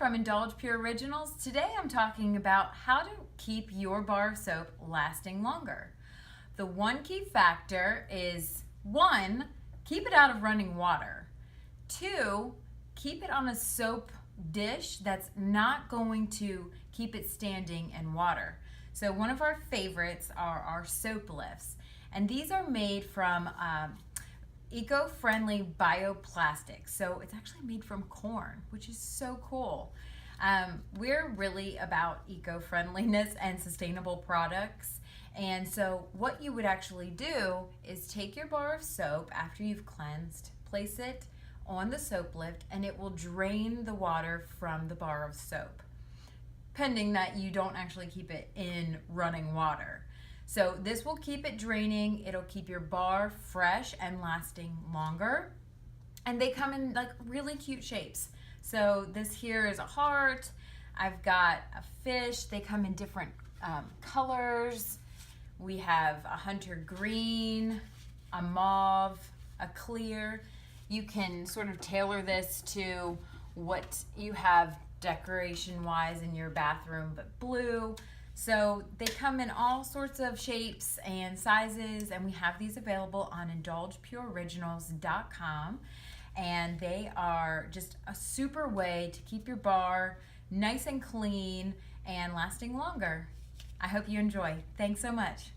from Indulge Pure Originals. Today I'm talking about how to keep your bar of soap lasting longer. The one key factor is 1, keep it out of running water. 2, keep it on a soap dish that's not going to keep it standing in water. So one of our favorites are our soap lifts, and these are made from eco-friendly bioplastics. So it's actually made from corn, which is so cool. We're really about eco-friendliness and sustainable products. And so what you would actually do is take your bar of soap after you've cleansed, place it on the soap lift, and it will drain the water from the bar of soap, pending that you don't actually keep it in running water. So this will keep it draining, it'll keep your bar fresh and lasting longer. And they come in like really cute shapes. So this here is a heart, I've got a fish, they come in different colors. We have a hunter green, a mauve, a clear. You can sort of tailor this to what you have decoration-wise in your bathroom, but blue. So they come in all sorts of shapes and sizes, and we have these available on indulgepureoriginals.com, and they are just a super way to keep your bar nice and clean and lasting longer. I hope you enjoy. Thanks so much.